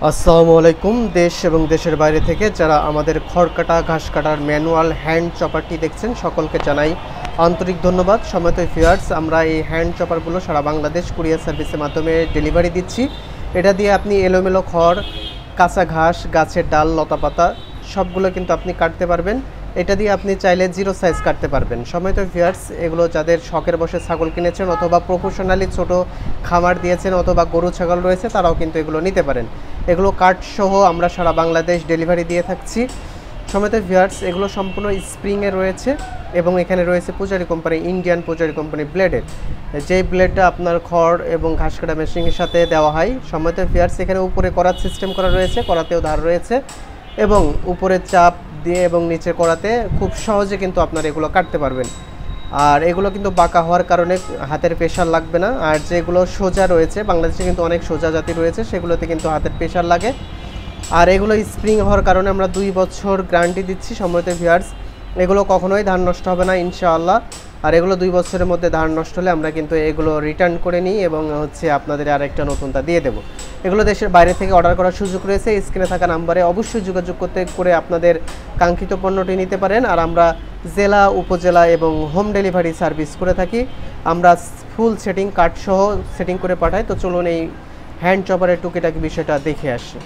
আসসালামু আলাইকুম। দেশ এবং দেশের বাইরে থেকে যারা আমাদের খড় কাটা ঘাস কাটার ম্যানুয়াল হ্যান্ড চপারটি দেখছেন সকলকে জানাই আন্তরিক ধন্যবাদ। সম্মানিত ভিউয়ার্স, আমরা এই হ্যান্ড চপারগুলো সারা বাংলাদেশ কুরিয়ার সার্ভিসের মাধ্যমে ডেলিভারি দিচ্ছি। এটা দিয়ে আপনি এলোমেলো খড়, কাঁচা ঘাস, গাছের ডাল, লতাপাতা সবগুলো কিন্তু আপনি কাটতে পারবেন। এটা দিয়ে আপনি চাইলে জিরো সাইজ কাটতে পারবেন। সম্মানিত ভিউয়ার্স, এগুলো যাদের শখের বসে ছাগল কিনেছেন অথবা প্রফেশনালি ছোট খামার দিয়েছেন অথবা গরু ছাগল রয়েছে তারাও কিন্তু এগুলো নিতে পারেন। এগুলো কাঠসহ আমরা সারা বাংলাদেশ ডেলিভারি দিয়ে থাকছি। সম্মানিত ভিউয়ার্স, এগুলো সম্পূর্ণ স্প্রিংয়ে রয়েছে এবং এখানে রয়েছে পূজারি কোম্পানি, ইন্ডিয়ান পূজারি কোম্পানি ব্লেডের, যেই ব্লেডটা আপনার খড় এবং ঘাস কাটা মেশিনের সাথে দেওয়া হয়। সম্মানিত ভিউয়ার্স, এখানে উপরে করার সিস্টেম করা রয়েছে, করাতেও ধার রয়েছে এবং উপরে চাপ দিয়ে এবং নিচে করাতে খুব সহজে কিন্তু আপনারা এগুলো কাটতে পারবেন। আর এগুলো কিন্তু বাঁকা হওয়ার কারণে হাতের প্রেশার লাগবে না। আর যেগুলো সোজা রয়েছে, বাংলাদেশে কিন্তু অনেক সোজা জাতি রয়েছে, সেগুলোতে কিন্তু হাতের প্রেশার লাগে। আর এগুলো স্প্রিং হওয়ার কারণে আমরা 2 বছর গ্যারান্টি দিচ্ছি। সম্মানিত ভিউয়ার্স, এগুলো কখনোই ধান নষ্ট হবে না ইনশাআল্লাহ। আর এগুলো 2 বছরের মধ্যে ধান নষ্ট হলে আমরা কিন্তু এগুলো রিটার্ন করে নিই এবং আপনাদের আরেকটা নতুনটা দিয়ে দেবো। এগুলো দেশের বাইরে থেকে অর্ডার করার সুযোগ রয়েছে। স্ক্রিনে থাকা নাম্বারে অবশ্যই যোগাযোগ করে আপনাদের কাঙ্ক্ষিত পণ্যটি নিতে পারেন। আর আমরা জেলা, উপজেলা এবং হোম ডেলিভারি সার্ভিস করে থাকি। আমরা ফুল সেটিং কার্ড সহ সেটিং করে পাঠাই। তো চলুন এই হ্যান্ড চপারের টুকিটাকি বিষয়টা দেখে আসি।